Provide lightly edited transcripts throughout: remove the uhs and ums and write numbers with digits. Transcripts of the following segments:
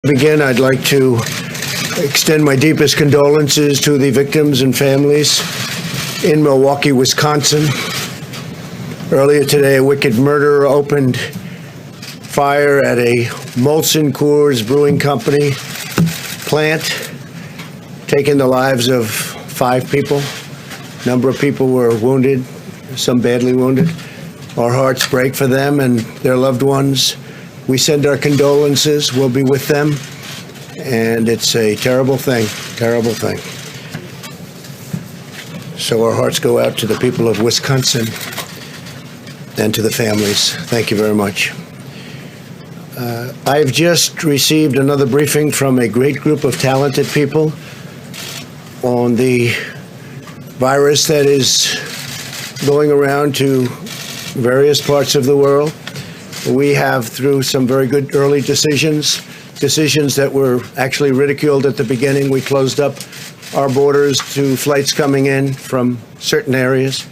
Begin, I'd like to extend my deepest condolences to the victims and families in Milwaukee, Wisconsin. Earlier today, a wicked murderer opened fire at a Molson Coors Brewing Company plant, taking the lives of 5 people. A number of people were wounded, some badly wounded. Our hearts break for them and their loved ones. We send our condolences. We'll be with them. And it's a terrible thing, terrible thing. So our hearts go out to the people of Wisconsin and to the families. Thank you very much. I've just received another briefing from a great group of talented people on the virus that is going around to various parts of the world. We have, through some very good early decisions that were actually ridiculed at the beginning, we closed up our borders to flights coming in from certain areas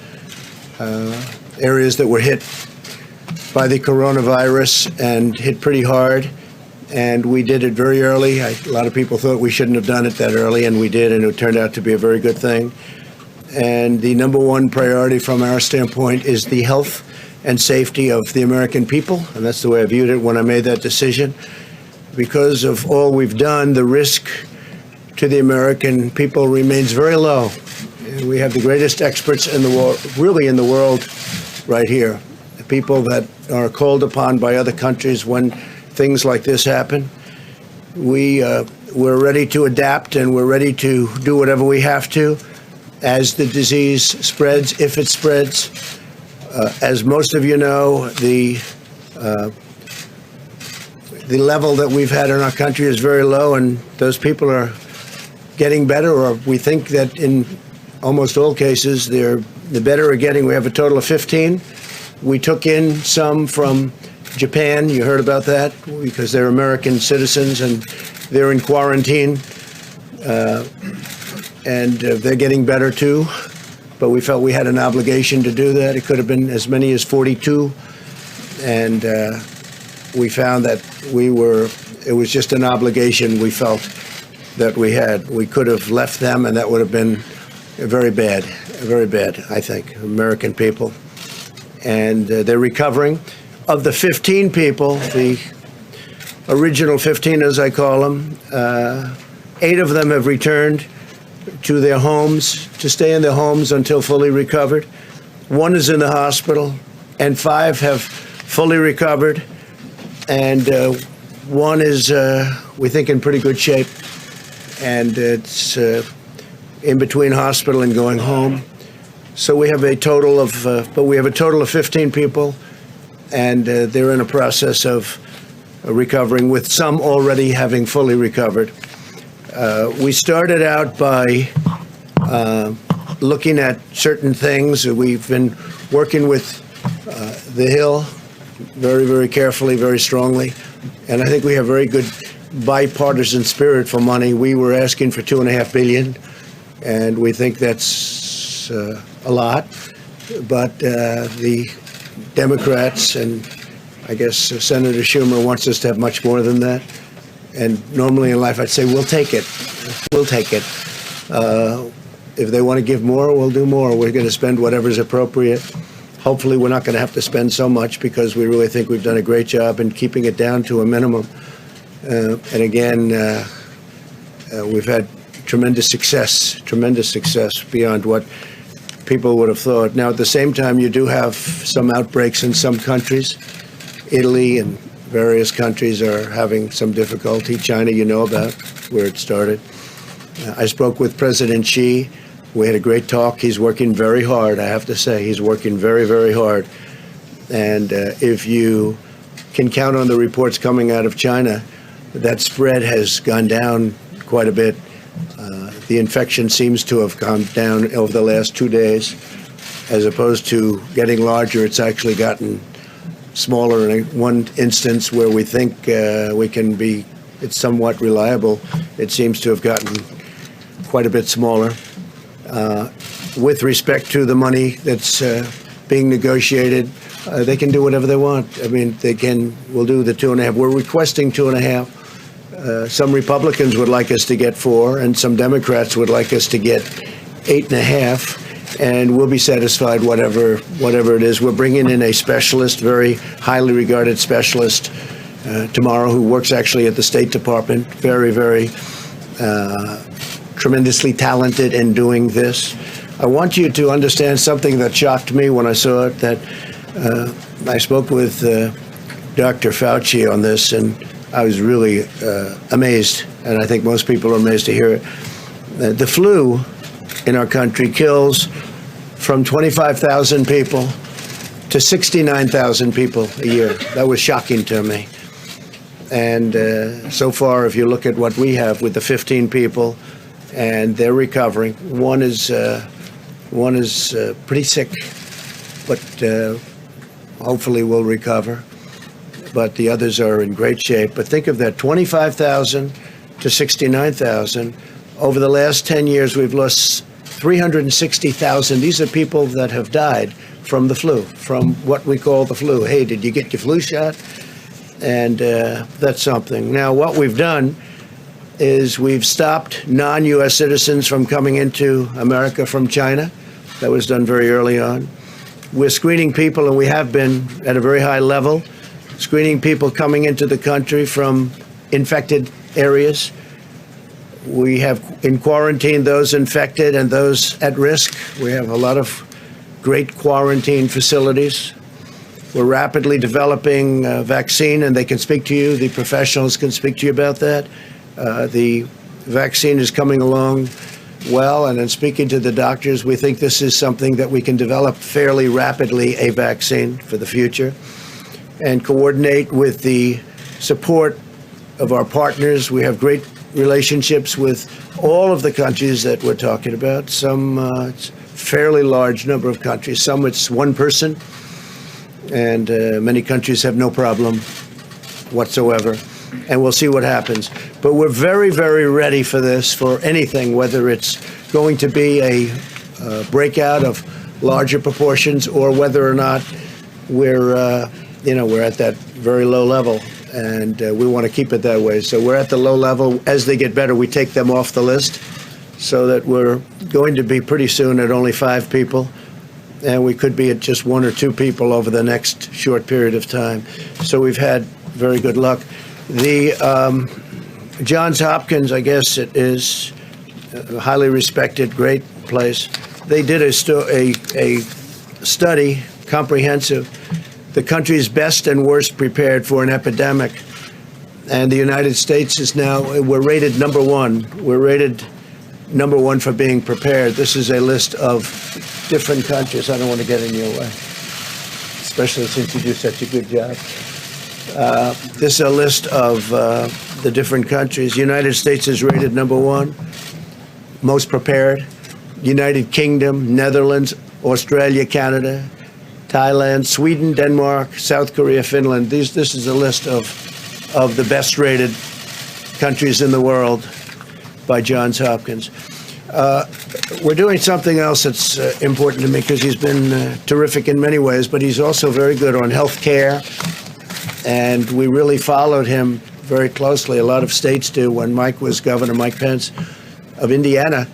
that were hit by the coronavirus and hit pretty hard. And we did it very early. A lot of people thought we shouldn't have done it that early, and we did, and it turned out to be a very good thing. And the number one priority from our standpoint is the health and safety of the American people, and that's the way I viewed it when I made that decision. Because of all we've done, the risk to the American people remains very low. We have the greatest experts in the world, really in the world, right here. The people that are called upon by other countries when things like this happen. We're ready to adapt, and we're ready to do whatever we have to as the disease spreads, if it spreads. As most of you know, the level that we've had in our country is very low, and those people are getting better, or we think that in almost all cases, the better are getting. We have a total of 15. We took in some from Japan. You heard about that, because they're American citizens and they're in quarantine, and they're getting better too. But we felt we had an obligation to do that. It could have been as many as 42. And we found that it was just an obligation we felt that we had. We could have left them, and that would have been very bad, I think, American people. And they're recovering. Of the 15 people, the original 15, as I call them, 8 of them have returned to their homes, to stay in their homes until fully recovered. 1 is in the hospital, and 5 have fully recovered. And 1 is, we think, in pretty good shape. And it's in between hospital and going home. So we have a total of 15 people, and they're in a process of recovering, with some already having fully recovered. We started out by looking at certain things. We've been working with the Hill very, very carefully, very strongly. And I think we have very good bipartisan spirit for money. We were asking for $2.5 billion, and we think that's a lot. But the Democrats, and I guess Senator Schumer, wants us to have much more than that. And normally in life, I'd say, we'll take it. We'll take it. If they want to give more, we'll do more. We're going to spend whatever's appropriate. Hopefully, we're not going to have to spend so much, because we really think we've done a great job in keeping it down to a minimum. And again, we've had tremendous success beyond what people would have thought. Now, at the same time, you do have some outbreaks in some countries. Italy and various countries are having some difficulty. China, you know about where it started. I spoke with President Xi. We had a great talk. He's working very hard, I have to say. He's working very, very hard. And if you can count on the reports coming out of China, that spread has gone down quite a bit. The infection seems to have gone down over the last 2 days. As opposed to getting larger, it's actually gotten smaller. In one instance where we think it's somewhat reliable, it seems to have gotten quite a bit smaller. With respect to the money that's being negotiated, they can do whatever they want. I mean, we'll do the 2.5. We're requesting 2.5. Some Republicans would like us to get 4, and some Democrats would like us to get 8.5, and we'll be satisfied whatever it is. We're bringing in a specialist, very highly regarded specialist, tomorrow, who works actually at the State Department, very, very tremendously talented in doing this. I want you to understand something that shocked me when I saw it, that I spoke with Dr. Fauci on this, and I was really amazed, and I think most people are amazed to hear it. The flu in our country kills from 25,000 people to 69,000 people a year. That was shocking to me. And so far, if you look at what we have with the 15 people, and they're recovering, one is pretty sick, but hopefully will recover. But the others are in great shape. But think of that, 25,000 to 69,000. Over the last 10 years, we've lost 360,000. These are people that have died from the flu, from what we call the flu. Hey, did you get your flu shot? And that's something. Now, what we've done is we've stopped non-U.S. citizens from coming into America from China. That was done very early on. We're screening people, and we have been at a very high level, screening people coming into the country from infected areas. We have in quarantine those infected and those at risk. We have a lot of great quarantine facilities. We're rapidly developing a vaccine, and they can speak to you. The professionals can speak to you about that. The vaccine is coming along well, and in speaking to the doctors, we think this is something that we can develop fairly rapidly, a vaccine for the future, and coordinate with the support of our partners. We have great relationships with all of the countries that we're talking about. Some it's a fairly large number of countries. Some it's one person, and many countries have no problem whatsoever. And we'll see what happens. But we're very, very ready for this, for anything, whether it's going to be a breakout of larger proportions or whether or not we're at that very low level. And we want to keep it that way. So we're at the low level. As they get better, we take them off the list, so that we're going to be pretty soon at only 5 people. And we could be at just 1 or 2 people over the next short period of time. So we've had very good luck. The Johns Hopkins, I guess it is a highly respected, great place. They did a study, comprehensive, the country's best and worst prepared for an epidemic. And the United States is now, we're rated number 1. We're rated number 1 for being prepared. This is a list of different countries. I don't want to get in your way, especially since you do such a good job. This is a list of the different countries. United States is rated number 1, most prepared. United Kingdom, Netherlands, Australia, Canada, Thailand, Sweden, Denmark, South Korea, Finland. This is a list of the best rated countries in the world by Johns Hopkins. We're doing something else that's important to me, because he's been terrific in many ways, but he's also very good on health care. And we really followed him very closely. A lot of states do. When Mike was governor, Mike Pence of Indiana,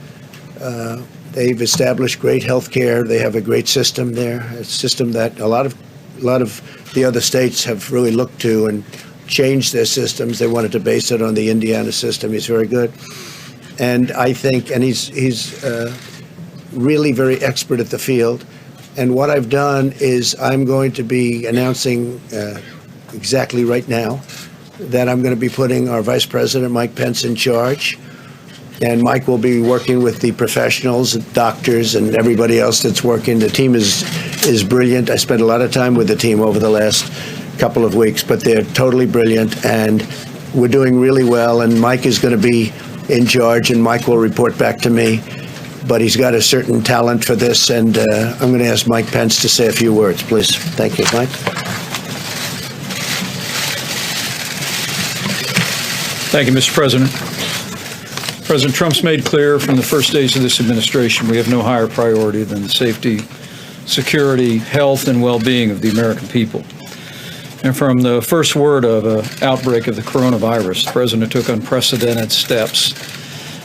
they've established great health care. They have a great system there, a system that a lot of the other states have really looked to and changed their systems. They wanted to base it on the Indiana system. He's very good. And I think, and he's really very expert at the field. And what I've done is I'm going to be announcing exactly right now that I'm going to be putting our Vice President, Mike Pence, in charge. And Mike will be working with the professionals, doctors, and everybody else that's working. The team is brilliant. I spent a lot of time with the team over the last couple of weeks, but they're totally brilliant, and we're doing really well. And Mike is going to be in charge, and Mike will report back to me. But he's got a certain talent for this, and I'm going to ask Mike Pence to say a few words, please. Thank you, Mike. Thank you, Mr. President. President Trump's made clear from the first days of this administration we have no higher priority than the safety, security, health, and well-being of the American people. And from the first word of an outbreak of the coronavirus, the President took unprecedented steps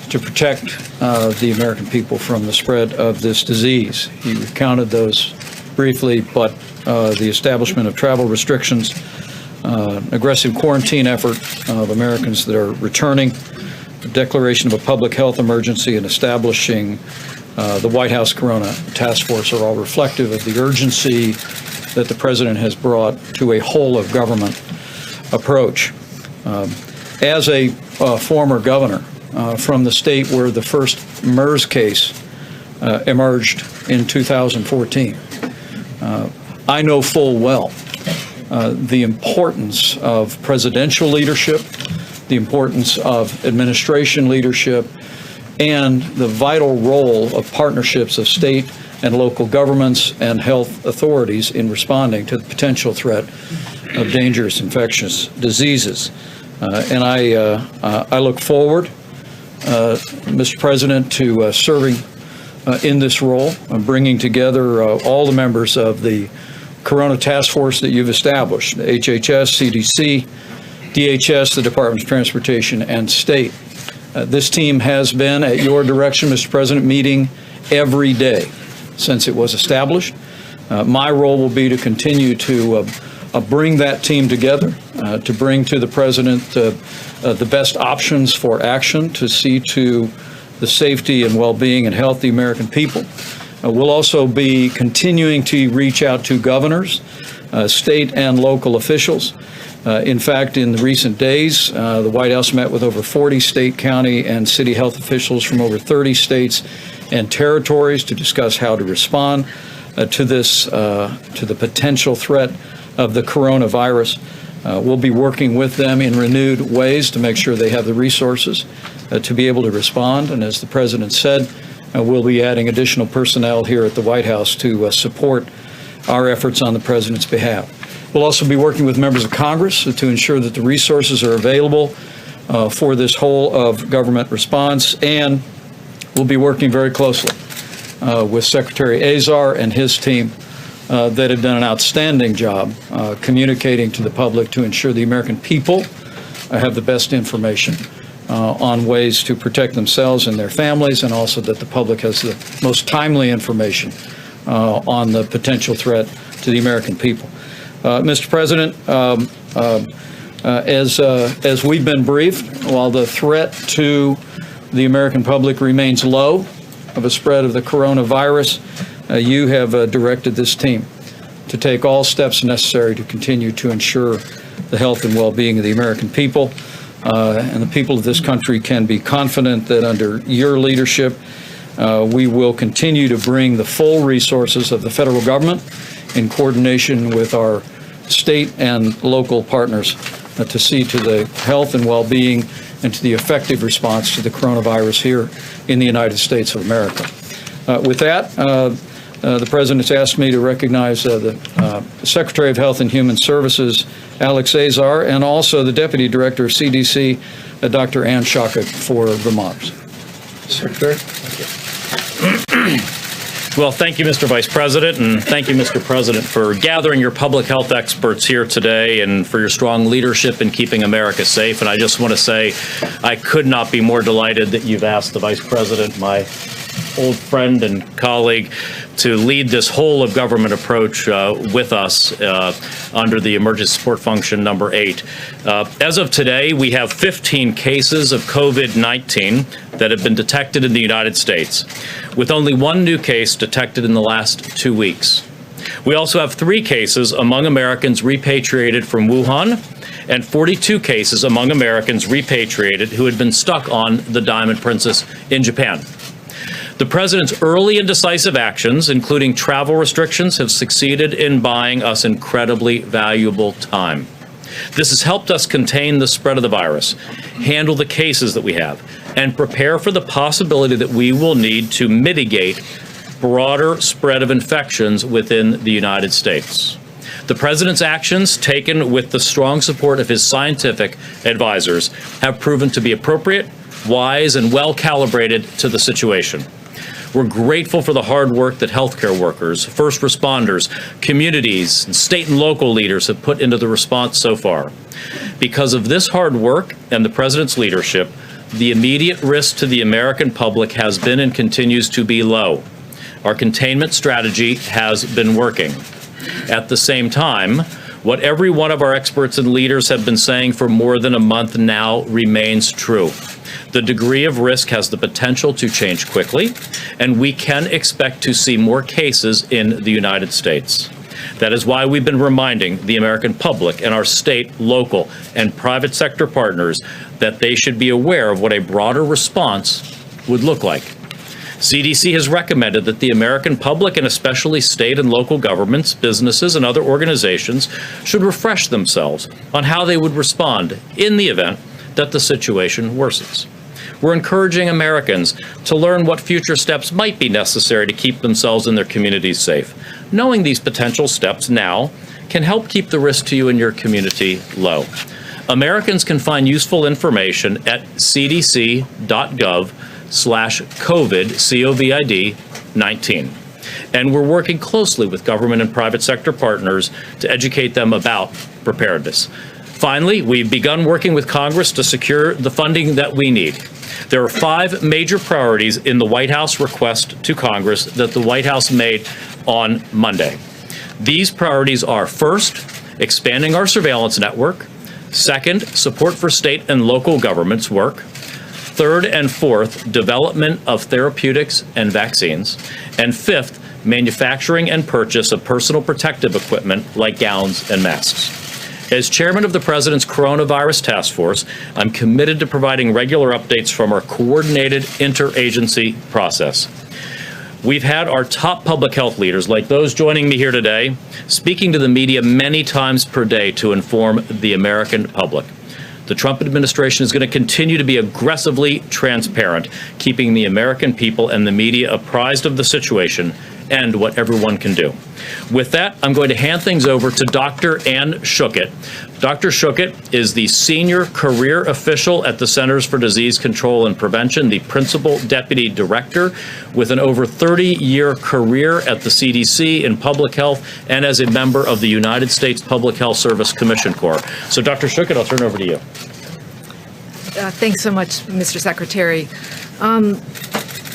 to protect the American people from the spread of this disease. He recounted those briefly, but the establishment of travel restrictions, aggressive quarantine effort of Americans that are returning, the declaration of a public health emergency, and establishing the White House Corona Task Force are all reflective of the urgency that the President has brought to a whole-of-government approach. As a former governor from the state where the first MERS case emerged in 2014, I know full well the importance of presidential leadership, the importance of administration leadership, and the vital role of partnerships of state and local governments and health authorities in responding to the potential threat of dangerous infectious diseases. And I look forward, Mr. President, to serving in this role, bringing together all the members of the Corona Task Force that you've established, HHS, CDC, DHS, the Department of Transportation, and State. This team has been, at your direction, Mr. President, meeting every day since it was established. My role will be to continue to bring that team together, to bring to the President the best options for action to see to the safety and well-being and health of the American people. We'll also be continuing to reach out to governors, state and local officials. In fact, in the recent days, the White House met with over 40 state, county, and city health officials from over 30 states and territories to discuss how to respond to the potential threat of the coronavirus. We'll be working with them in renewed ways to make sure they have the resources to be able to respond. And as the President said, we'll be adding additional personnel here at the White House to support our efforts on the President's behalf. We'll also be working with members of Congress to ensure that the resources are available for this whole of government response, and we'll be working very closely with Secretary Azar and his team that have done an outstanding job communicating to the public to ensure the American people have the best information on ways to protect themselves and their families, and also that the public has the most timely information on the potential threat to the American people. Mr. President, as we've been briefed, while the threat to the American public remains low of a spread of the coronavirus, you have directed this team to take all steps necessary to continue to ensure the health and well-being of the American people. And the people of this country can be confident that under your leadership, we will continue to bring the full resources of the federal government in coordination with our state and local partners to see to the health and well-being and to the effective response to the coronavirus here in the United States of America. With that, the President's asked me to recognize the Secretary of Health and Human Services, Alex Azar, and also the Deputy Director of CDC, Dr. Ann Shaka, for remarks. Secretary. Well, thank you, Mr. Vice President, and thank you, Mr. President, for gathering your public health experts here today and for your strong leadership in keeping America safe. And I just want to say I could not be more delighted that you've asked the Vice President, my old friend and colleague, to lead this whole of government approach with us under the Emergency Support Function number 8. As of today, we have 15 cases of COVID-19 that have been detected in the United States, with only one new case detected in the last 2 weeks. We also have 3 cases among Americans repatriated from Wuhan and 42 cases among Americans repatriated who had been stuck on the Diamond Princess in Japan. The President's early and decisive actions, including travel restrictions, have succeeded in buying us incredibly valuable time. This has helped us contain the spread of the virus, handle the cases that we have, and prepare for the possibility that we will need to mitigate broader spread of infections within the United States. The President's actions, taken with the strong support of his scientific advisors, have proven to be appropriate, wise, and well calibrated to the situation. We're grateful for the hard work that healthcare workers, first responders, communities, and state and local leaders have put into the response so far. Because of this hard work and the President's leadership, the immediate risk to the American public has been and continues to be low. Our containment strategy has been working. At the same time, what every one of our experts and leaders have been saying for more than a month now remains true. The degree of risk has the potential to change quickly, and we can expect to see more cases in the United States. That is why we've been reminding the American public and our state, local, and private sector partners that they should be aware of what a broader response would look like. CDC has recommended that the American public, and especially state and local governments, businesses, and other organizations, should refresh themselves on how they would respond in the event that the situation worsens. We're encouraging Americans to learn what future steps might be necessary to keep themselves and their communities safe. Knowing these potential steps now can help keep the risk to you and your community low. Americans can find useful information at cdc.gov/COVID, COVID-19. And we're working closely with government and private sector partners to educate them about preparedness. Finally, we've begun working with Congress to secure the funding that we need. There are 5 major priorities in the White House request to Congress that the White House made on Monday. These priorities are: first, expanding our surveillance network; second, support for state and local governments work; third and fourth, development of therapeutics and vaccines; and fifth, manufacturing and purchase of personal protective equipment like gowns and masks. As chairman of the President's Coronavirus Task Force, I'm committed to providing regular updates from our coordinated interagency process. We've had our top public health leaders, like those joining me here today, speaking to the media many times per day to inform the American public. The Trump administration is going to continue to be aggressively transparent, keeping the American people and the media apprised of the situation and what everyone can do. With that, I'm going to hand things over to Dr. Anne Schuchat. Dr. Schuchat is the senior career official at the Centers for Disease Control and Prevention, the principal deputy director, with an over 30-year career at the CDC in public health and as a member of the United States Public Health Service Commission Corps. So, Dr. Schuchat, I'll turn it over to you. Thanks so much, Mr. Secretary.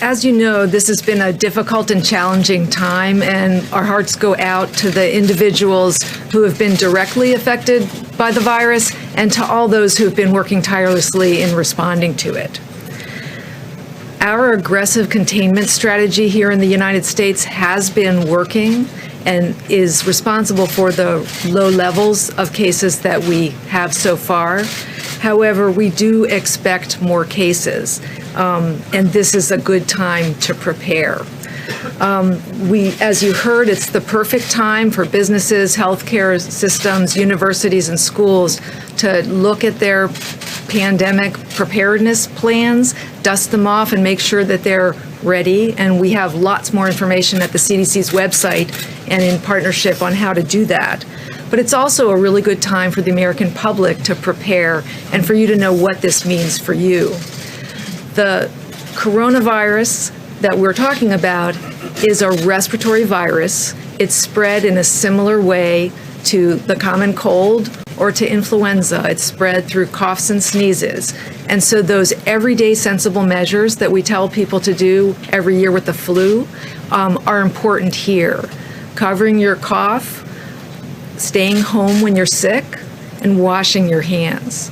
As you know, this has been a difficult and challenging time, and our hearts go out to the individuals who have been directly affected by the virus and to all those who have been working tirelessly in responding to it. Our aggressive containment strategy here in the United States has been working and is responsible for the low levels of cases that we have so far. However, we do expect more cases, and this is a good time to prepare. As you heard, it's the perfect time for businesses, healthcare systems, universities, and schools to look at their pandemic preparedness plans, dust them off, and make sure that they're ready. And we have lots more information at the CDC's website and in partnership on how to do that. But it's also a really good time for the American public to prepare and for you to know what this means for you. The coronavirus that we're talking about is a respiratory virus. It's spread in a similar way to the common cold or to influenza. It's spread through coughs and sneezes. And so those everyday sensible measures that we tell people to do every year with the flu are important here. Covering your cough, staying home when you're sick, and washing your hands.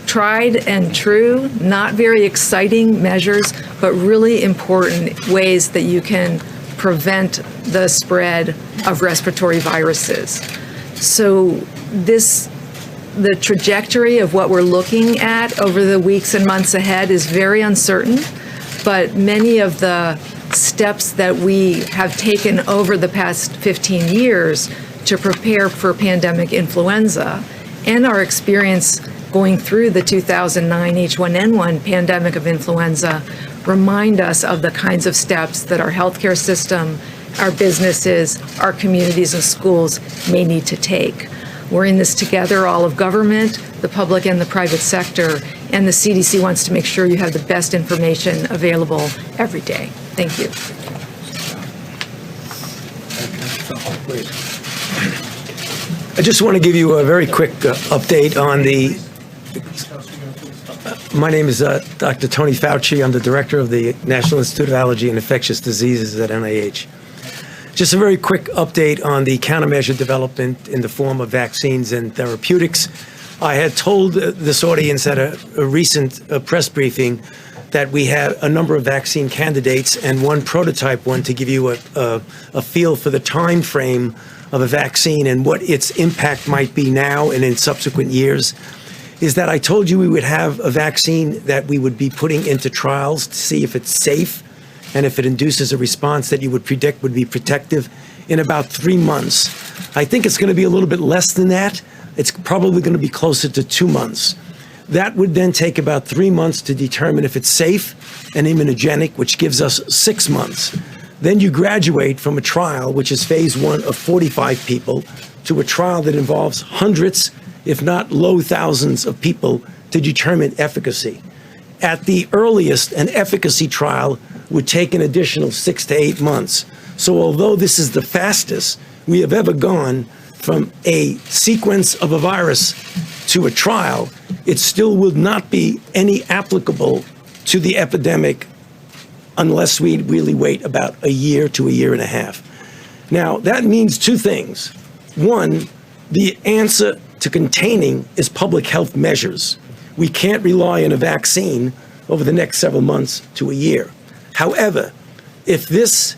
Tried and true, not very exciting measures, but really important ways that you can prevent the spread of respiratory viruses. So the trajectory of what we're looking at over the weeks and months ahead is very uncertain, but many of the steps that we have taken over the past 15 years to prepare for pandemic influenza and our experience going through the 2009 H1N1 pandemic of influenza remind us of the kinds of steps that our healthcare system, our businesses, our communities and schools may need to take. We're in this together, all of government, the public and the private sector, and the CDC wants to make sure you have the best information available every day. Thank you. I just want to give you a very quick update on the. My name is Dr. Tony Fauci. I'm the director of the National Institute of Allergy and Infectious Diseases at NIH. Just a very quick update on the countermeasure development in the form of vaccines and therapeutics. I had told this audience at a recent press briefing that we have a number of vaccine candidates and one prototype one to give you a feel for the time frame of a vaccine and what its impact might be now and in subsequent years, is that I told you we would have a vaccine that we would be putting into trials to see if it's safe and if it induces a response that you would predict would be protective in about 3 months. I think it's going to be a little bit less than that. It's probably going to be closer to 2 months. That would then take about 3 months to determine if it's safe and immunogenic, which gives us 6 months. Then you graduate from a trial, which is phase 1 of 45 people, to a trial that involves hundreds, if not low thousands of people to determine efficacy. At the earliest, an efficacy trial would take an additional 6 to 8 months. So although this is the fastest we have ever gone from a sequence of a virus to a trial, it still would not be any applicable to the epidemic unless we really wait about a year to a year and a half. Now, that means 2 things. One, the answer to containing is public health measures. We can't rely on a vaccine over the next several months to a year. However, if this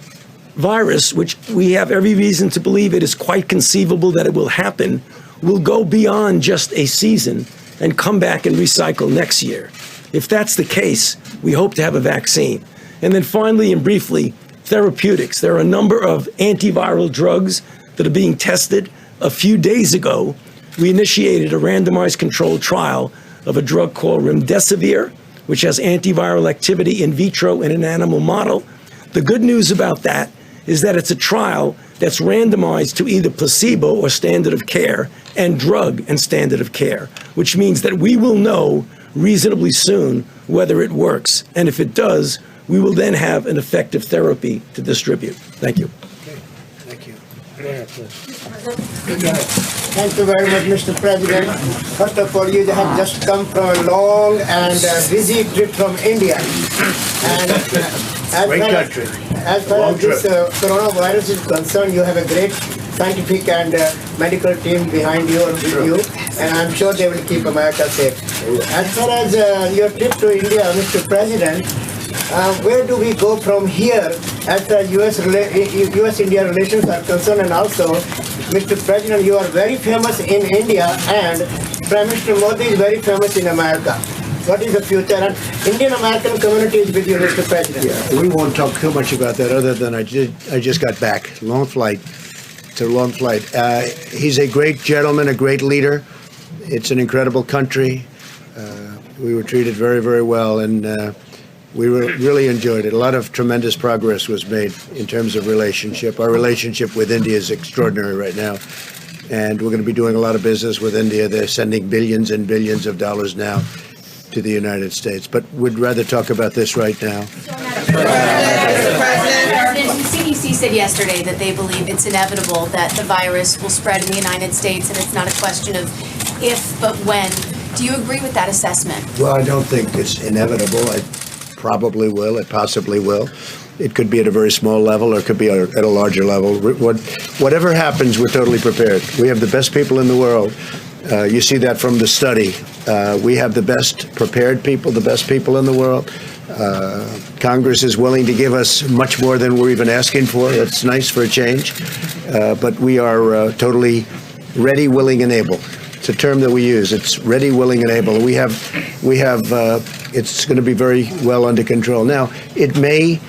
virus, which we have every reason to believe it is quite conceivable that it will happen, will go beyond just a season and come back and recycle next year. If that's the case, we hope to have a vaccine. And then finally and briefly, therapeutics. There are a number of antiviral drugs that are being tested. A few days ago, we initiated a randomized controlled trial of a drug called remdesivir, which has antiviral activity in vitro in an animal model. The good news about that is that it's a trial that's randomized to either placebo or standard of care and drug and standard of care, which means that we will know reasonably soon whether it works. And if it does, we will then have an effective therapy to distribute. Thank you. Thank you. Thank you very much, Mr. President. First of all, you have just come from a long and busy trip from India. And Great country. As far as this coronavirus is concerned, you have a great scientific and medical team behind you and with you, and I'm sure they will keep America safe. As far as your trip to India, Mr. President, where do we go from here as far as US-India relations are concerned? And also, Mr. President, you are very famous in India and Prime Minister Modi is very famous in America. What is the future? And Indian American community is with you, Mr. President. Yeah, we won't talk too much about that other than I just got back. Long flight. It's a long flight. He's a great gentleman, a great leader. It's an incredible country. We were treated very, very well, and we really enjoyed it. A lot of tremendous progress was made in terms of relationship. Our relationship with India is extraordinary right now, and we're going to be doing a lot of business with India. They're sending billions and billions of dollars now to the United States, but we'd rather talk about this right now. The CDC said yesterday that they believe it's inevitable that the virus will spread in the United States, and it's not a question of if, but when. Do you agree with that assessment? Well, I don't think it's inevitable. It probably will. It possibly will. It could be at a very small level, or it could be at a larger level. Whatever happens, we're totally prepared. We have the best people in the world. You see that from the study. We have the best prepared people, the best people in the world. Congress is willing to give us much more than we're even asking for. That's nice for a change. But we are totally ready, willing, and able. It's a term that we use. It's ready, willing, and able. We have. It's going to be very well under control. Now, it may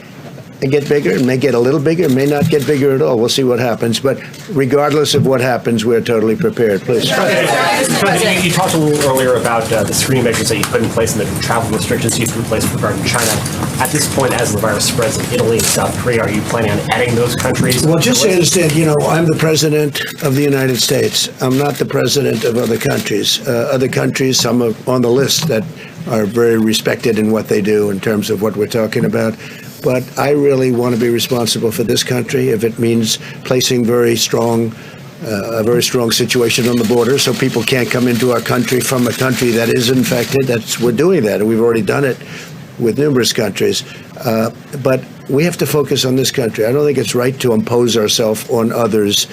get bigger. It may get a little bigger. It may not get bigger at all. We'll see what happens. But regardless of what happens, we're totally prepared. Please. President, you talked a little earlier about the screening measures that you put in place and the travel restrictions you put in place regarding China. At this point, as the virus spreads in Italy and South Korea, are you planning on adding those countries? Well, just so you understand, I'm the president of the United States. I'm not the president of other countries. Other countries, some are on the list that are very respected in what they do in terms of what we're talking about. But I really want to be responsible for this country if it means placing a very strong situation on the border so people can't come into our country from a country that is infected. We're doing that, and we've already done it with numerous countries. But we have to focus on this country. I don't think it's right to impose ourselves on others.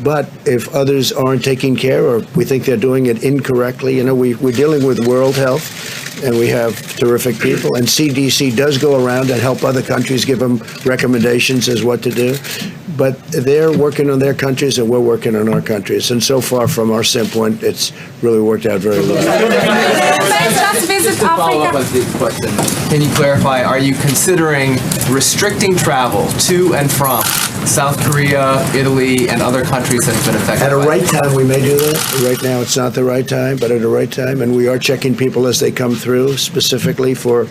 But if others aren't taking care or we think they're doing it incorrectly, we're dealing with World Health, and we have terrific people. And CDC does go around and help other countries, give them recommendations as what to do. But they're working on their countries, and we're working on our countries. And so far, from our standpoint, it's really worked out very well. Just to follow up on this question, can you clarify, are you considering restricting travel to and from South Korea, Italy, and other countries that have been affected? At a right time, we may do that. Right now, it's not the right time, but at a right time. And we are checking people as they come through, specifically for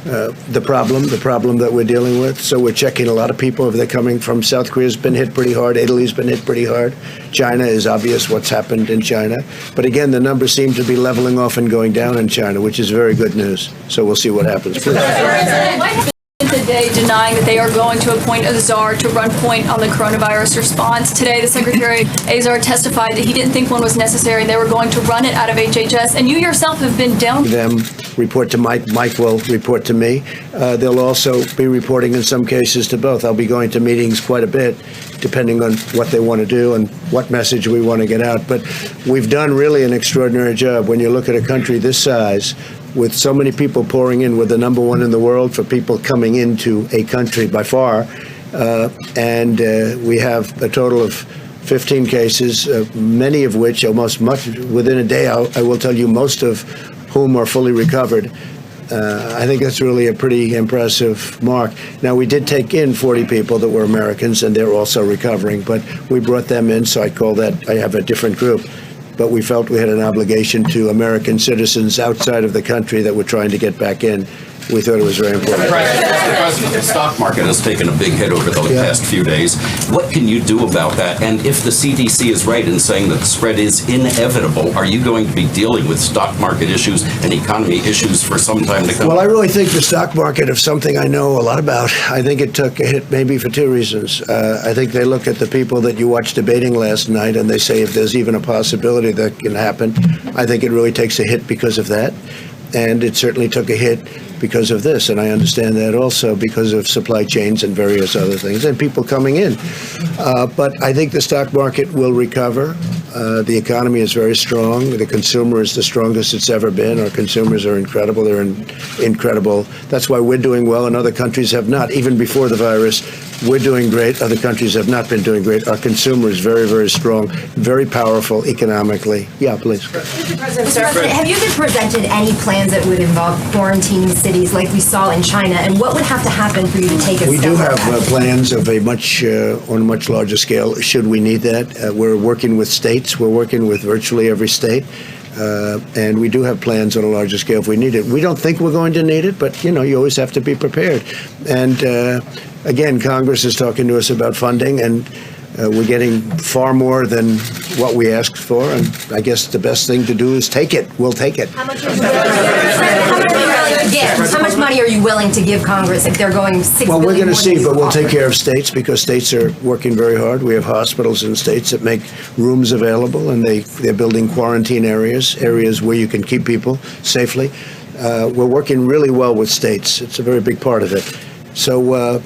the problem that we're dealing with. So we're checking a lot of people if they're coming from South Korea's been hit pretty hard. Italy's been hit pretty hard. China is obvious what's happened in China. But again, the numbers seem to be leveling off and going down in China, which is very good news. So we'll see what happens. Please. Today denying that they are going to appoint a czar to run point on the coronavirus response. Today, the Secretary Azar testified that he didn't think one was necessary. They were going to run it out of HHS, and you yourself have been down. Them report to Mike. Mike will report to me. They'll also be reporting in some cases to both. I'll be going to meetings quite a bit, depending on what they want to do and what message we want to get out. But we've done really an extraordinary job. When you look at a country this size, with so many people pouring in, we're the number one in the world for people coming into a country by far. And we have a total of 15 cases, many of which, almost much within a day, I will tell you, most of whom are fully recovered. I think that's really a pretty impressive mark. Now, we did take in 40 people that were Americans, and they're also recovering, but we brought them in, so I have a different group. But we felt we had an obligation to American citizens outside of the country that we're trying to get back in. We thought it was very important. Mr. President, the stock market has taken a big hit over the past few days. What can you do about that? And if the CDC is right in saying that the spread is inevitable, are you going to be dealing with stock market issues and economy issues for some time to come? Well, I really think the stock market is something I know a lot about. I think it took a hit maybe for two reasons. I think they look at the people that you watched debating last night and they say if there's even a possibility that can happen. I think it really takes a hit because of that. And it certainly took a hit because of this. And I understand that also because of supply chains and various other things and people coming in. But I think the stock market will recover. The economy is very strong. The consumer is the strongest it's ever been. Our consumers are incredible. They're incredible. That's why we're doing well and other countries have not. Even before the virus, we're doing great. Other countries have not been doing great. Our consumer is very, very strong, very powerful economically. Yeah, please. Mr. President, have you presented any plans that would involve quarantine cities like we saw in China? And what would have to happen for you to take a step We do have back? plans of on a much larger scale, should we need that. We're working with states. We're working with virtually every state. And we do have plans on a larger scale if we need it. We don't think we're going to need it, but, you always have to be prepared. And, again, Congress is talking to us about funding, and we're getting far more than what we asked for. And I guess the best thing to do is take it. We'll take it. How much money are you willing to give Congress if they're going $6 Well, we're billion going to more than see, you but we'll take offered? care of states because states are working very hard. We have hospitals in states that make rooms available, and they're building quarantine areas where you can keep people safely. We're working really well with states. It's a very big part of it. So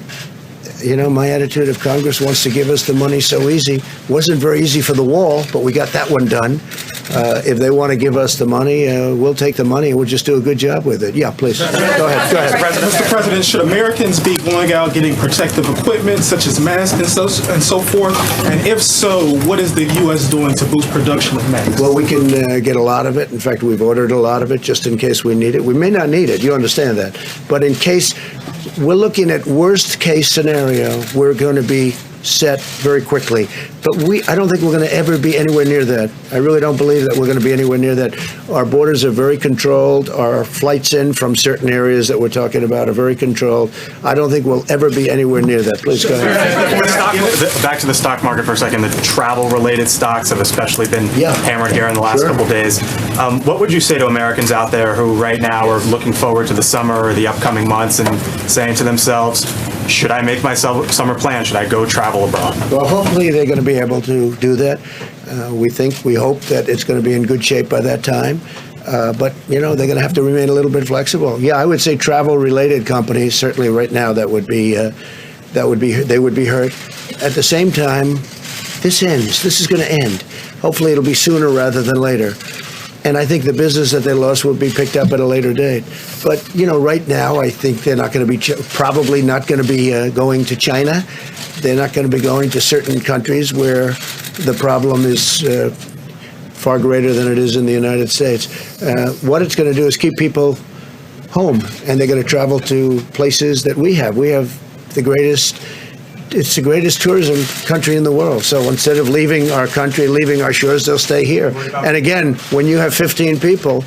my attitude, if Congress wants to give us the money so easy, wasn't very easy for the wall, but we got that one done. If they want to give us the money, we'll take the money and we'll just do a good job with it. Yeah, please. Go ahead. Mr. President, should Americans be going out getting protective equipment such as masks and so forth? And if so, what is the U.S. doing to boost production of masks? Well, we can get a lot of it. In fact, we've ordered a lot of it just in case we need it. We may not need it. You understand that. But in case we're looking at worst case scenario, we're going to be set very quickly. But I don't think we're going to ever be anywhere near that. I really don't believe that we're going to be anywhere near that. Our borders are very controlled. Our flights in from certain areas that we're talking about are very controlled. I don't think we'll ever be anywhere near that. Please go ahead. Back to the stock market for a second. The travel-related stocks have especially been hammered here in the last couple of days. What would you say to Americans out there who right now are looking forward to the summer or the upcoming months and saying to themselves, should I make my summer plan? Should I go travel abroad? Well, hopefully they're going to be able to do that. We hope that it's going to be in good shape by that time. But, they're going to have to remain a little bit flexible. Yeah, I would say travel-related companies, certainly right now, they would be hurt. At the same time, this ends. This is going to end. Hopefully it'll be sooner rather than later. And I think the business that they lost will be picked up at a later date. But, right now, I think they're not going to be, probably not going to be going to China. They're not going to be going to certain countries where the problem is far greater than it is in the United States. What it's going to do is keep people home, and they're going to travel to places that we have. We have it's the greatest tourism country in the world. So instead of leaving our country, leaving our shores, they'll stay here. And again, when you have 15 people,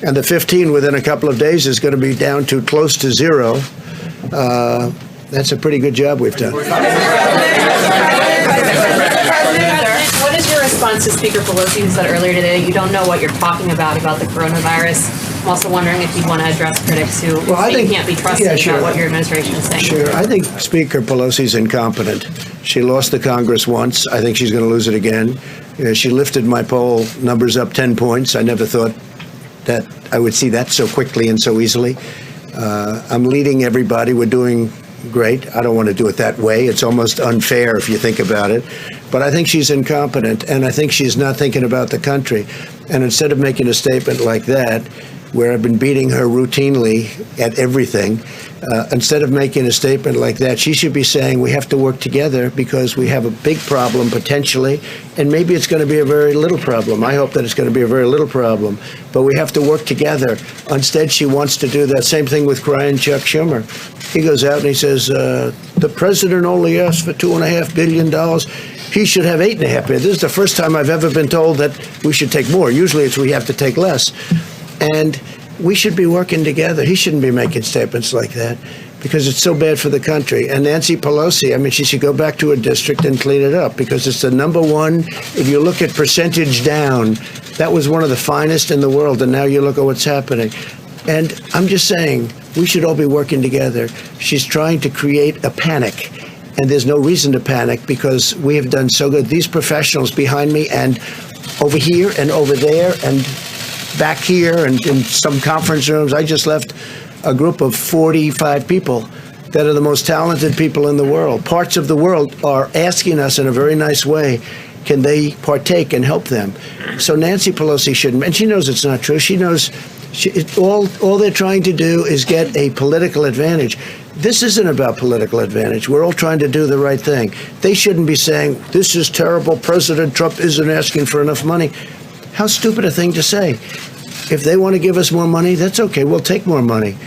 and the 15 within a couple of days is going to be down to close to zero, that's a pretty good job we've done. What is your response to Speaker Pelosi, who said earlier today you don't know what you're talking about the coronavirus? I'm also wondering if you want to address critics who say you can't be trusted about what your administration is saying. Sure. I think Speaker Pelosi's incompetent. She lost the Congress once. I think she's going to lose it again. She lifted my poll numbers up 10 points. I never thought that I would see that so quickly and so easily. I'm leading everybody. We're doing great. I don't want to do it that way. It's almost unfair if you think about it. But I think she's incompetent, and I think she's not thinking about the country. And instead of making a statement like that, where I've been beating her routinely at everything, instead of making a statement like that, she should be saying we have to work together because we have a big problem potentially, and maybe it's going to be a very little problem. I hope that it's going to be a very little problem, but we have to work together. Instead, she wants to do that same thing with crying Chuck Schumer. He goes out and he says, the president only asked for $2.5 billion. He should have $8.5 billion. This is the first time I've ever been told that we should take more. Usually it's we have to take less. And we should be working together. He shouldn't be making statements like that because it's so bad for the country. And Nancy Pelosi, she should go back to her district and clean it up because it's the number one. If you look at percentage down, that was one of the finest in the world. And now you look at what's happening. And I'm just saying, we should all be working together. She's trying to create a panic. And there's no reason to panic because we have done so good. These professionals behind me and over here and over there and back here and in some conference rooms, I just left a group of 45 people that are the most talented people in the world. Parts of the world are asking us in a very nice way, can they partake and help them? So Nancy Pelosi shouldn't, and she knows it's not true. She knows all they're trying to do is get a political advantage. This isn't about political advantage. We're all trying to do the right thing. They shouldn't be saying, this is terrible, President Trump isn't asking for enough money. How stupid a thing to say. If they want to give us more money, that's okay. We'll take more money.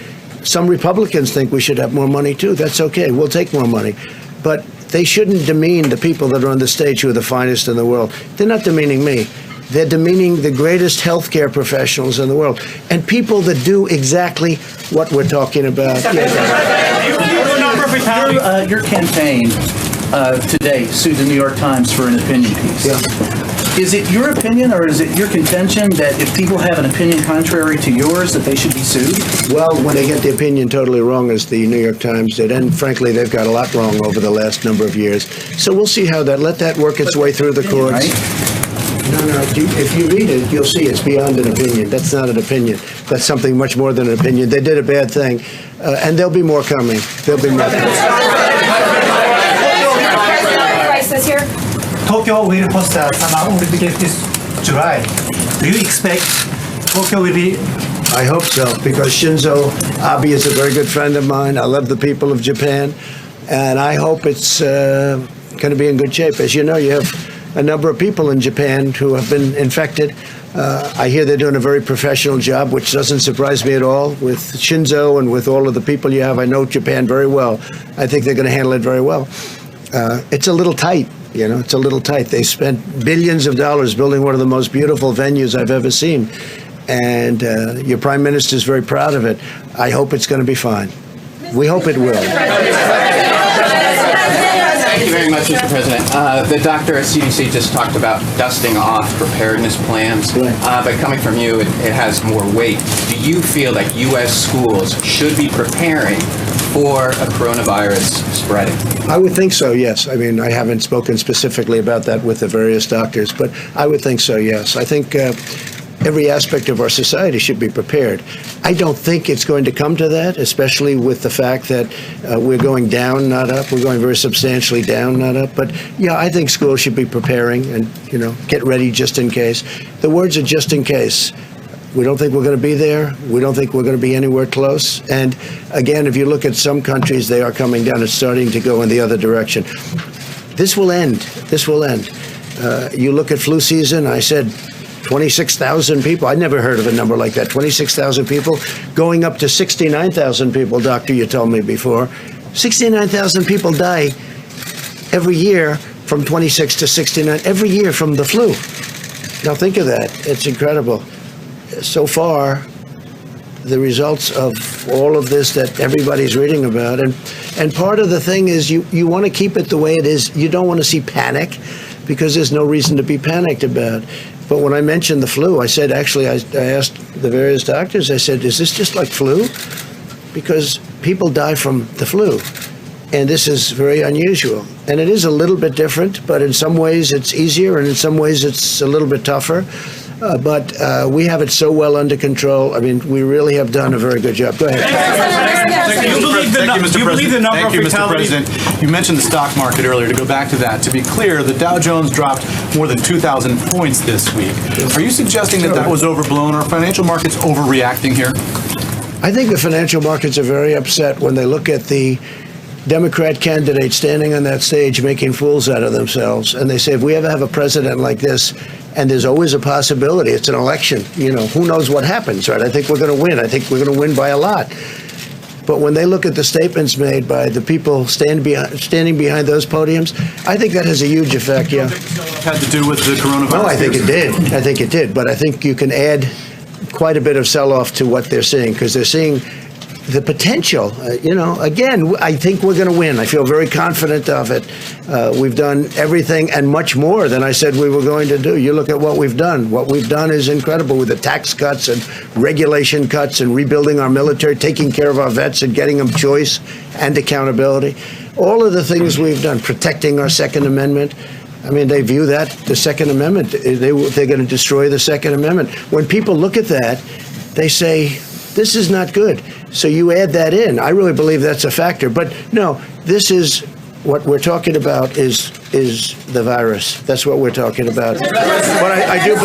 Some Republicans think we should have more money, too. That's okay. We'll take more money. But they shouldn't demean the people that are on the stage who are the finest in the world. They're not demeaning me. They're demeaning the greatest healthcare professionals in the world and people that do exactly what we're talking about. Your campaign today sued the New York Times for an opinion piece. Yeah. Is it your opinion or is it your contention that if people have an opinion contrary to yours that they should be sued? Well, when they get the opinion totally wrong, as the New York Times did, and frankly, they've got a lot wrong over the last number of years. So we'll see how let that work its way through the courts. Right? No. If you read it, you'll see it's beyond an opinion. That's not an opinion. That's something much more than an opinion. They did a bad thing, and there'll be more coming. There'll be more coming. is here? Tokyo will host the Summer Olympic this July. Do you expect Tokyo will be? I hope so, because Shinzo Abe is a very good friend of mine. I love the people of Japan, and I hope it's going to be in good shape. As you know, you have a number of people in Japan who have been infected. I hear they're doing a very professional job, which doesn't surprise me at all. With Shinzo and with all of the people you have, I know Japan very well. I think they're going to handle it very well. It's a little tight. It's a little tight. They spent billions of dollars building one of the most beautiful venues I've ever seen. And your prime minister is very proud of it. I hope it's going to be fine. We hope it will. Thank you very much, Mr. President. The doctor at CDC just talked about dusting off preparedness plans, but coming from you, it has more weight. Do you feel that U.S. schools should be preparing for a coronavirus spreading? I would think so, yes. I mean, I haven't spoken specifically about that with the various doctors, but I would think so, yes. I think every aspect of our society should be prepared. I don't think it's going to come to that, especially with the fact that we're going down, not up. We're going very substantially down, not up. But yeah, I think schools should be preparing and, get ready just in case. The words are just in case. We don't think we're going to be there. We don't think we're going to be anywhere close. And again, if you look at some countries, they are coming down. It's starting to go in the other direction. This will end. This will end. You look at flu season, I said 26,000 people. I'd never heard of a number like that. 26,000 people going up to 69,000 people, doctor, you told me before. 69,000 people die every year from 26 to 69, every year from the flu. Now think of that. It's incredible. So far, the results of all of this that everybody's reading about, and part of the thing is you want to keep it the way it is. You don't want to see panic, because there's no reason to be panicked about. But when I mentioned the flu, I said, actually, I asked the various doctors, I said, is this just like flu? Because people die from the flu, and this is very unusual. And it is a little bit different, but in some ways it's easier, and in some ways it's a little bit tougher. But we have it so well under control. I mean, we really have done a very good job. Go ahead. Do you believe the number of fatalities? Mr. President. You mentioned the stock market earlier. To go back to that, to be clear, the Dow Jones dropped more than 2,000 points this week. Are you suggesting that that was overblown? Are financial markets overreacting here? I think the financial markets are very upset when they look at the Democrat candidate standing on that stage making fools out of themselves. And they say, if we ever have a president like this, and there's always a possibility, it's an election, who knows what happens, right? I think we're going to win. I think we're going to win by a lot. But when they look at the statements made by the people standing behind those podiums, I think that has a huge effect, yeah. Had to do with the coronavirus? No, I think it did. I think it did. But I think you can add quite a bit of sell-off to what they're seeing, because they're seeing the potential. Again, I think we're going to win. I feel very confident of it. We've done everything and much more than I said we were going to do. You look at what we've done. What we've done is incredible, with the tax cuts and regulation cuts and rebuilding our military, taking care of our vets and getting them choice and accountability. All of the things we've done, protecting our Second Amendment. I mean, they view that, the Second Amendment, they're going to destroy the Second Amendment. When people look at that, they say, this is not good. So you add that in. I really believe that's a factor. But no, this is what we're talking about is the virus. That's what we're talking about. But I do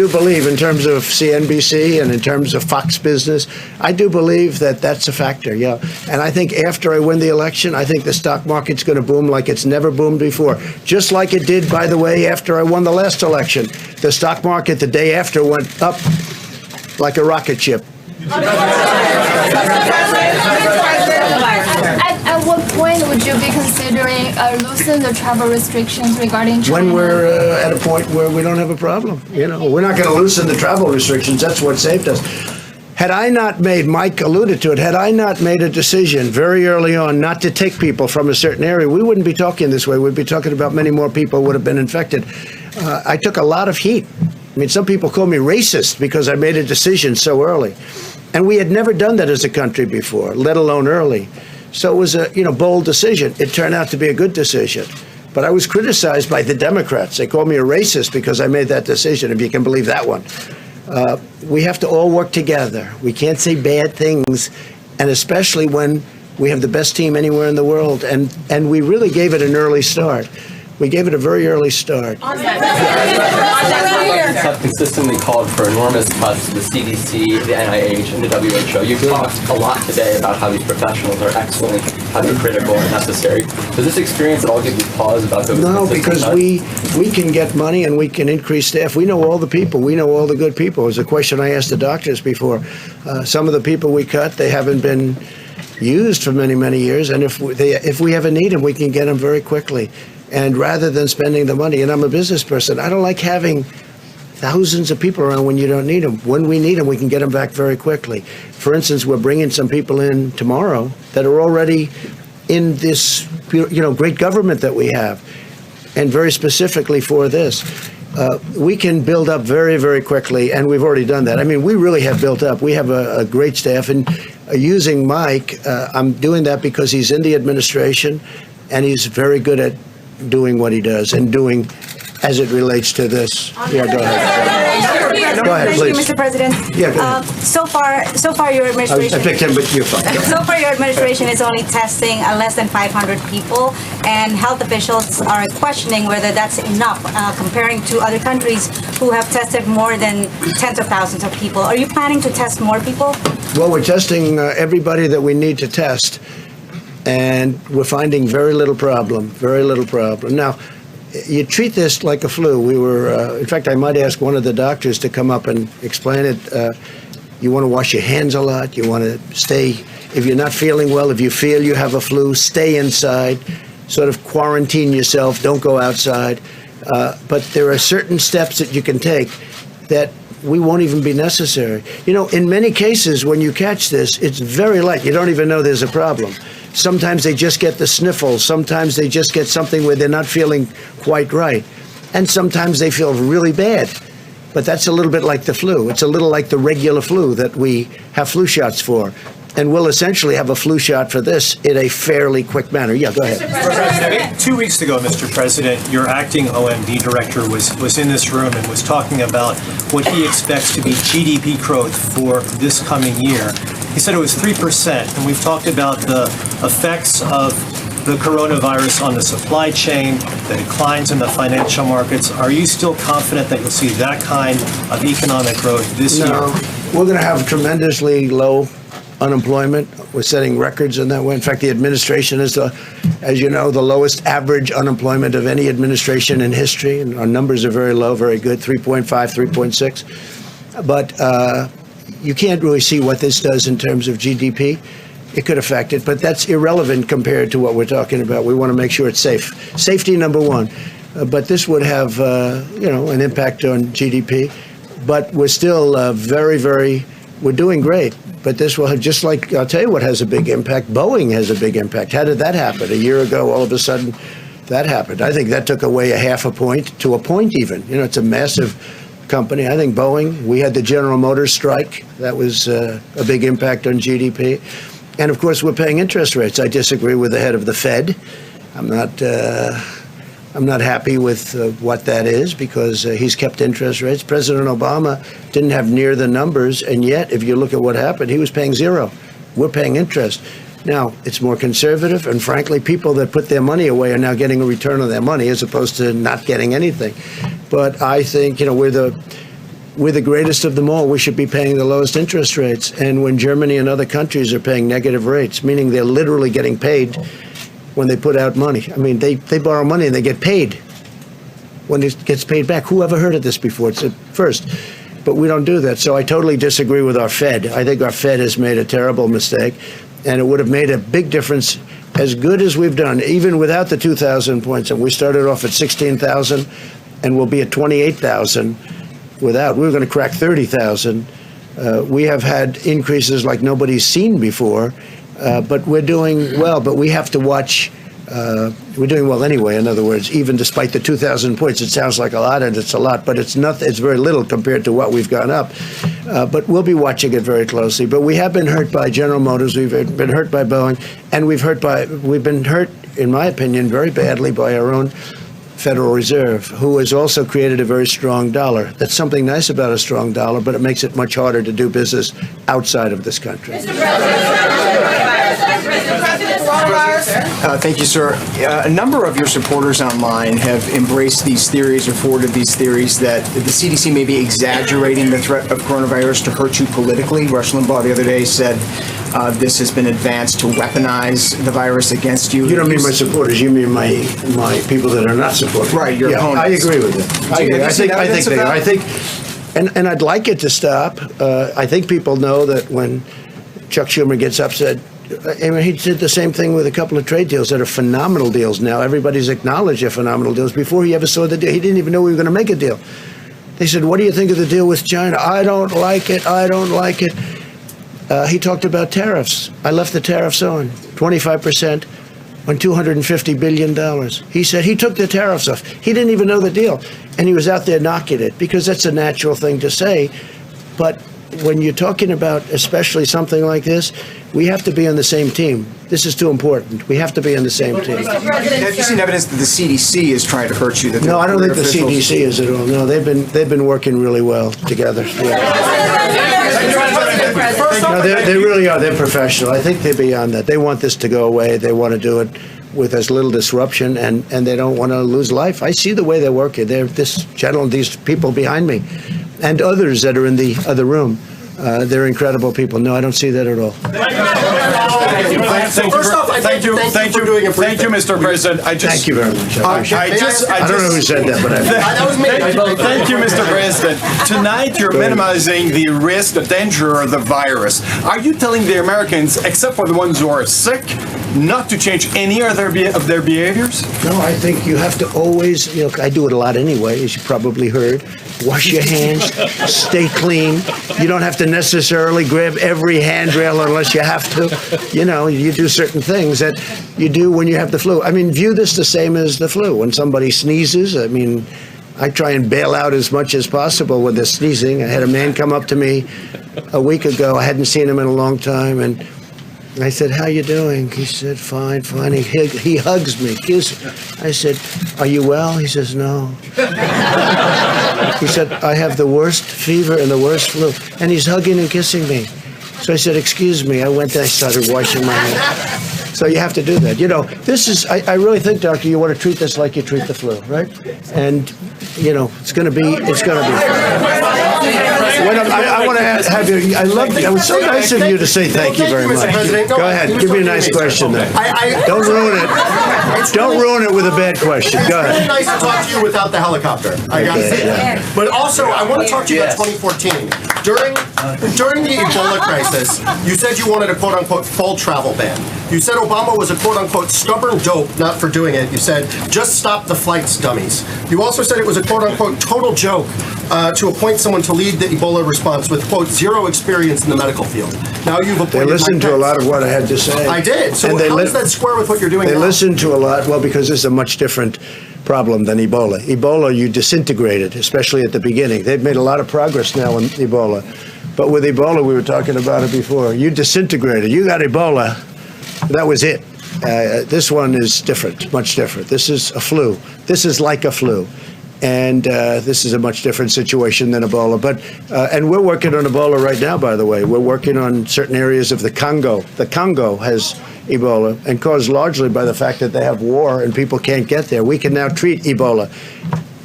believe in terms of CNBC and in terms of Fox Business, I do believe that that's a factor, yeah. And I think after I win the election, I think the stock market's going to boom like it's never boomed before. Just like it did, by the way, after I won the last election. The stock market the day after went up like a rocket ship. At what point would you be considering loosening the travel restrictions regarding China? When we're at a point where we don't have a problem. We're not going to loosen the travel restrictions. That's what saved us. Had I not made, Mike alluded to it, had I not made a decision very early on not to take people from a certain area, we wouldn't be talking this way. We'd be talking about many more people would have been infected. I took a lot of heat. I mean, some people call me racist because I made a decision so early. And we had never done that as a country before, let alone early. So it was a bold decision. It turned out to be a good decision. But I was criticized by the Democrats. They called me a racist because I made that decision, if you can believe that one. We have to all work together. We can't say bad things, and especially when we have the best team anywhere in the world. And we really gave it an early start. We gave it a very early start. Republicans have consistently called for enormous cuts to the CDC, the NIH, and the WHO. You've talked a lot today about how these professionals are excellent, how they're critical and necessary. Does this experience at all give you pause about those? No, consistent because cuts? we can get money and we can increase staff. We know all the people. We know all the good people. It was a question I asked the doctors before. Some of the people we cut, they haven't been used for many, many years. And if we ever need them, we can get them very quickly. And rather than spending the money, and I'm a business person, I don't like having thousands of people around when you don't need them. When we need them, we can get them back very quickly. For instance, we're bringing some people in tomorrow that are already in this, great government that we have, and very specifically for this. We can build up very, very quickly, and we've already done that. I mean, we really have built up. We have a great staff, and using Mike, I'm doing that because he's in the administration, and he's very good at doing what he does and doing as it relates to this. Yeah, go ahead. Go ahead, please. Mr. President. Yeah, go ahead. So far your administration. I picked him, but you're fine. So far your administration is only testing less than 500 people, and health officials are questioning whether that's enough, comparing to other countries who have tested more than tens of thousands of people. Are you planning to test more people? Well, we're testing everybody that we need to test, and we're finding very little problem. Now, you treat this like a flu. We were, in fact, I might ask one of the doctors to come up and explain it. You want to wash your hands a lot. You want to stay, if you're not feeling well, if you feel you have a flu, stay inside, sort of quarantine yourself, don't go outside. But there are certain steps that you can take that we won't even be necessary. In many cases, when you catch this, it's very light. You don't even know there's a problem. Sometimes they just get the sniffles. Sometimes they just get something where they're not feeling quite right. And sometimes they feel really bad. But that's a little bit like the flu. It's a little like the regular flu that we have flu shots for. And we'll essentially have a flu shot for this in a fairly quick manner. Yeah, go ahead. Mr. President, 2 weeks ago, Mr. President, your acting OMB director was in this room and was talking about what he expects to be GDP growth for this coming year. He said it was 3%, and we've talked about the effects of the coronavirus on the supply chain, the declines in the financial markets. Are you still confident that you'll see that kind of economic growth this year? No, we're going to have tremendously low unemployment. We're setting records in that way. In fact, the administration is, as you know, the lowest average unemployment of any administration in history. And our numbers are very low, very good, 3.5, 3.6. But you can't really see what this does in terms of GDP. It could affect it, but that's irrelevant compared to what we're talking about. We want to make sure it's safe. Safety, number one. But this would have, an impact on GDP. But we're still we're doing great. But this will have, just like, I'll tell you what has a big impact. Boeing has a big impact. How did that happen? A year ago, all of a sudden, that happened. I think that took away a half a point to a point even. It's a massive company. I think Boeing, we had the General Motors strike. That was a big impact on GDP. And of course, we're paying interest rates. I disagree with the head of the Fed. I'm not happy with what that is because he's kept interest rates. President Obama didn't have near the numbers, and yet, if you look at what happened, he was paying zero. We're paying interest. Now, it's more conservative, and frankly, people that put their money away are now getting a return on their money as opposed to not getting anything. But I think, we're the greatest of them all. We should be paying the lowest interest rates. And when Germany and other countries are paying negative rates, meaning they're literally getting paid when they put out money. I mean, they borrow money and they get paid when it gets paid back. Who ever heard of this before? It's a first. But we don't do that. So I totally disagree with our Fed. I think our Fed has made a terrible mistake, and it would have made a big difference. As good as we've done, even without the 2,000 points, and we started off at 16,000, and we'll be at 28,000 without. We were going to crack 30,000. We have had increases like nobody's seen before. But we're doing well, but we have to watch. We're doing well anyway, in other words, even despite the 2,000 points. It sounds like a lot, and it's a lot, but it's very little compared to what we've gone up. But we'll be watching it very closely. But we have been hurt by General Motors, we've been hurt by Boeing, and we've been hurt, in my opinion, very badly by our own Federal Reserve, who has also created a very strong dollar. That's something nice about a strong dollar, but it makes it much harder to do business outside of this country. Mr. President, coronavirus Thank you, sir. A number of your supporters online have embraced these theories or forwarded these theories that the CDC may be exaggerating the threat of coronavirus to hurt you politically. Rush Limbaugh the other day said this has been advanced to weaponize the virus against you. You don't mean my supporters, you mean my people that are not supporters. Right, your opponents. I agree with it. I agree. I think they are. I think, and I'd like it to stop. I think people know that when Chuck Schumer gets upset, I mean, he did the same thing with a couple of trade deals that are phenomenal deals now. Everybody's acknowledged they're phenomenal deals. Before he ever saw the deal, he didn't even know we were going to make a deal. They said, what do you think of the deal with China? I don't like it. I don't like it. He talked about tariffs. I left the tariffs on, 25% on $250 billion. He said he took the tariffs off. He didn't even know the deal. And he was out there knocking it because that's a natural thing to say. But when you're talking about especially something like this, we have to be on the same team. This is too important. We have to be on the same team. Have you seen evidence that the CDC is trying to hurt you? No, I don't think the CDC is at all. No, they've been working really well together. No, they really are. They're professional. I think they're beyond that. They want this to go away. They want to do it with as little disruption, and they don't want to lose life. I see the way they're working. This gentleman, these people behind me, and others that are in the other room. They're incredible people. No, I don't see that at all. Thank you, Mr. President. Thank you very much. I don't know who said that, but that was me. Thank you, Mr. President. Tonight, you're minimizing the risk, the danger of the virus. Are you telling the Americans, except for the ones who are sick, not to change any of their behaviors? No, I think you have to always, I do it a lot anyway, as you probably heard. Wash your hands, stay clean. You don't have to necessarily grab every handrail unless you have to. You do certain things that you do when you have the flu. I mean, view this the same as the flu. When somebody sneezes, I mean, I try and bail out as much as possible when they're sneezing. I had a man come up to me a week ago. I hadn't seen him in a long time, and I said, how you doing? He said, fine, fine. He hugs me. I said, are you well? He says, no. He said, I have the worst fever and the worst flu. And he's hugging and kissing me. So I said, excuse me. I went there, I started washing my hands. So you have to do that. This is, I really think, Doctor, you want to treat this like you treat the flu, right? And, it's going to be. I want to have you, it was so nice of you to say thank you very much. Go ahead, give me a nice question then. Don't ruin it. Don't ruin it with a bad question. Go ahead. It's nice to talk to you without the helicopter. I gotta say that. But also, I want to talk to you about 2014. During the Ebola crisis, you said you wanted a quote-unquote full travel ban. You said Obama was a quote-unquote stubborn dope, not for doing it. You said, just stop the flights, dummies. You also said it was a quote-unquote total joke to appoint someone to lead the Ebola response with, quote, zero experience in the medical field. Now you've appointed They listened to a lot of what I had to say. I did. So how does that square with what you're doing now? They listened to a lot, well, because this is a much different problem than Ebola. Ebola, you disintegrated, especially at the beginning. They've made a lot of progress now in Ebola. But with Ebola, we were talking about it before. You disintegrated. You got Ebola. That was it. This one is different, much different. This is a flu. This is like a flu. And this is a much different situation than Ebola. And we're working on Ebola right now, by the way. We're working on certain areas of the Congo. The Congo has Ebola, and caused largely by the fact that they have war and people can't get there. We can now treat Ebola.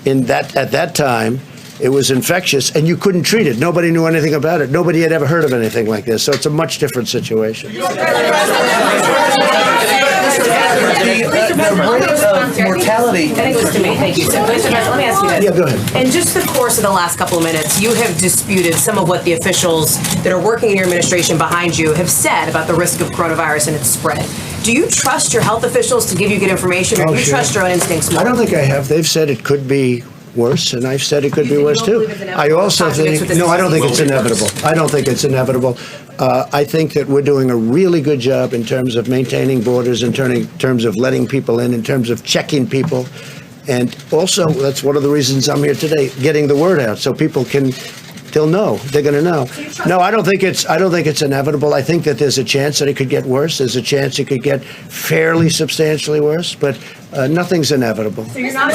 At that time, it was infectious, and you couldn't treat it. Nobody knew anything about it. Nobody had ever heard of anything like this. So it's a much different situation. The rate of mortality. Thank you. So, Mr. President, let me ask you this. Yeah, go ahead. In just the course of the last couple of minutes, you have disputed some of what the officials that are working in your administration behind you have said about the risk of coronavirus and its spread. Do you trust your health officials to give you good information, or do you trust your own instincts more? I don't think I have. They've said it could be worse, and I've said it could be worse too. I also think, no, I don't think it's inevitable. I don't think it's inevitable. I think that we're doing a really good job in terms of maintaining borders, in terms of letting people in terms of checking people. And also, that's one of the reasons I'm here today, getting the word out so people they'll know. They're going to know. No, I don't think it's inevitable. I think that there's a chance that it could get worse. There's a chance it could get fairly substantially worse, but nothing's inevitable. So you're not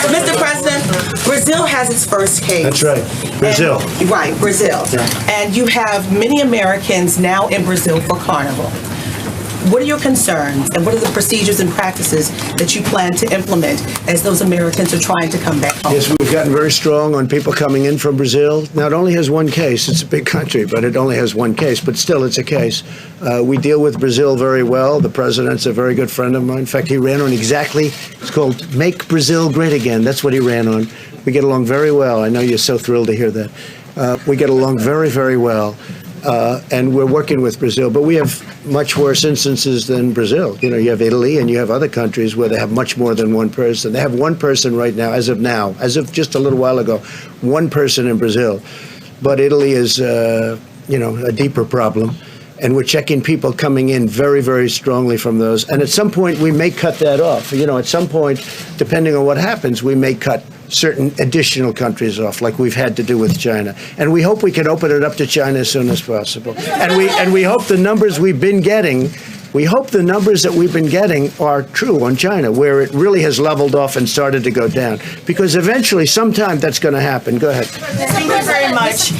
Mr. President, we're Brazil has its first case. That's right. Brazil. Right, Brazil. And you have many Americans now in Brazil for Carnival. What are your concerns and what are the procedures and practices that you plan to implement as those Americans are trying to come back home? Yes, we've gotten very strong on people coming in from Brazil. Now, it only has one case. It's a big country, but it only has one case. But still, it's a case. We deal with Brazil very well. The president's a very good friend of mine. In fact, he ran on it's called Make Brazil Great Again. That's what he ran on. We get along very well. I know you're so thrilled to hear that. We get along very, very well. And we're working with Brazil, but we have much worse instances than Brazil. You know, you have Italy and you have other countries where they have much more than one person. They have one person right now, as of just a little while ago, one person in Brazil. But Italy is, a deeper problem. And we're checking people coming in very, very strongly from those. And at some point, we may cut that off. You know, at some point, depending on what happens, we may cut certain additional countries off, like we've had to do with China. And we hope we can open it up to China as soon as possible. And we hope the numbers we've been getting, are true on China, where it really has leveled off and started to go down. Because eventually, sometime, that's going to happen. Go ahead. Thank you very much.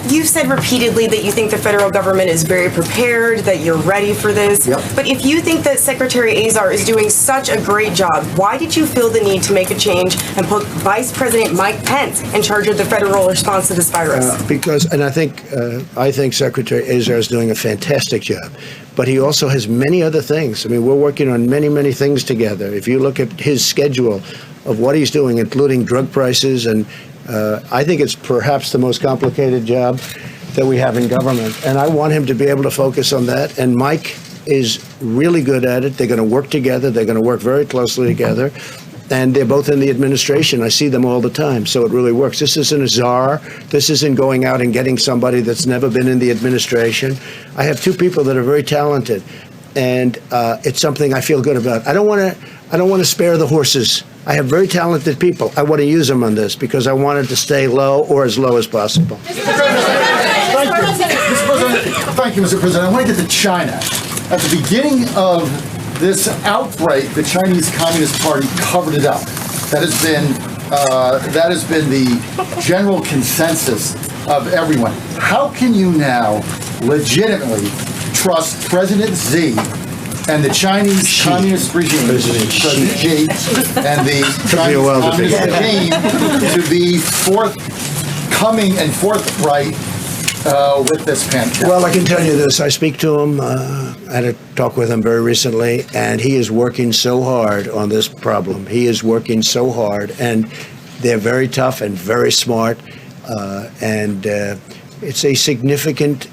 You've said repeatedly that you think the federal government is very prepared, that you're ready for this. Yep. But if you think that Secretary Azar is doing such a great job, why did you feel the need to make a change and put Vice President Mike Pence in charge of the federal response to this virus? I think Secretary Azar is doing a fantastic job. But he also has many other things. I mean, we're working on many, many things together. If you look at his schedule of what he's doing, including drug prices, and I think it's perhaps the most complicated job that we have in government. And I want him to be able to focus on that. And Mike is really good at it. They're going to work together. They're going to work very closely together. And they're both in the administration. I see them all the time. So it really works. This isn't a czar. This isn't going out and getting somebody that's never been in the administration. I have two people that are very talented. And it's something I feel good about. I don't want to spare the horses. I have very talented people. I want to use them on this because I want it to stay low or as low as possible. Thank you, Mr. President. I want to get to China. At the beginning of this outbreak, the Chinese Communist Party covered it up. That has been the general consensus of everyone. How can you now legitimately trust President Xi and the Chinese Communist regime, President Xi, and the Chinese Communist regime to be forthcoming and forthright with this pandemic? Well, I can tell you this. I speak to him. I had a talk with him very recently, and he is working so hard on this problem. He is working so hard, and they're very tough and very smart, It's a significant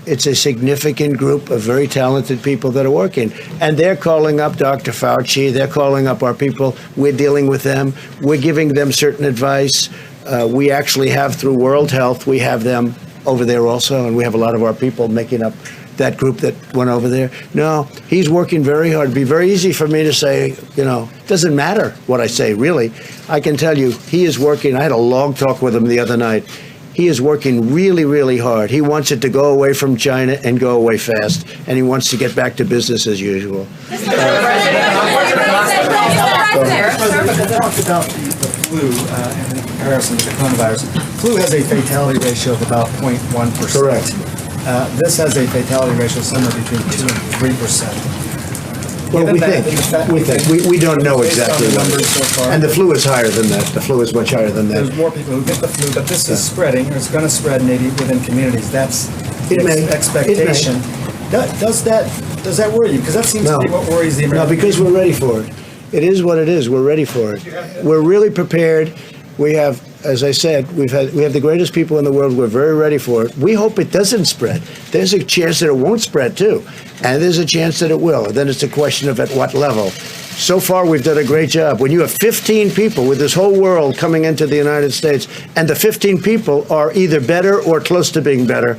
group of very talented people that are working. And they're calling up Dr. Fauci. They're calling up our people. We're dealing with them. We're giving them certain advice. We actually have, through World Health, we have them over there also. And we have a lot of our people making up that group that went over there. No, he's working very hard. It'd be very easy for me to say, it doesn't matter what I say, really. I can tell you, he is working. I had a long talk with him the other night. He is working really, really hard. He wants it to go away from China and go away fast, and he wants to get back to business as usual. Talked about the flu and the comparison to the coronavirus. Flu has a fatality ratio of about 0.1%. Correct. This has a fatality ratio somewhere between 2 and 3%. Well, we don't know exactly what it is. And the flu is higher than that. The flu is much higher than that. There's more people who get the flu, but this is spreading. It's going to spread maybe within communities. That's the expectation. Does that worry you? Because that seems to be what worries the American people. No, because we're ready for it. It is what it is. We're ready for it. We're really prepared. We have, as I said, we have the greatest people in the world. We're very ready for it. We hope it doesn't spread. There's a chance that it won't spread too, and there's a chance that it will. And then it's a question of at what level. So far, we've done a great job. When you have 15 people with this whole world coming into the United States, and the 15 people are either better or close to being better,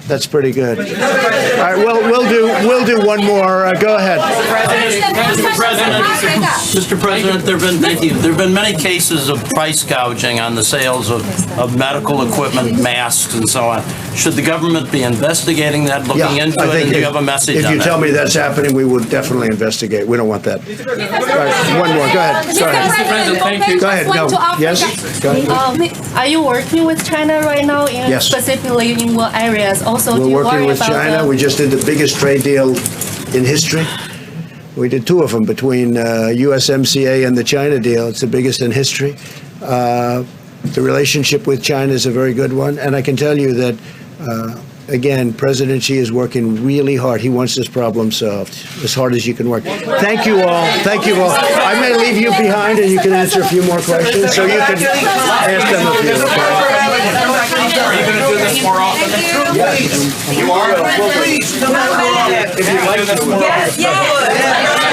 That's pretty good. All right, we'll do one more. Go ahead. Mr. President, there have been many cases of price gouging on the sales of medical equipment, masks, and so on. Should the government be investigating that, looking into it, and do you have a message on that? If you tell me that's happening, we will definitely investigate. We don't want that. All right, one more. Go ahead. Mr. President, thank you. Go ahead. No. Yes? Go ahead. Are you working with China right now, Yes. specifically in what areas? Also, do We're you working worry with about China. We just did the biggest trade deal in history. We did two of them between USMCA and the China deal. It's the biggest in history. The relationship with China is a very good one. And I can tell you that, again, President Xi is working really hard. He wants this problem solved as hard as you can work. Thank you all. Thank you all. I may leave you behind and you can answer a few more questions. So you can ask them a few. Okay? Are you going to do this more often? Yes. You are? Please. If you'd like to do this more often. Yes.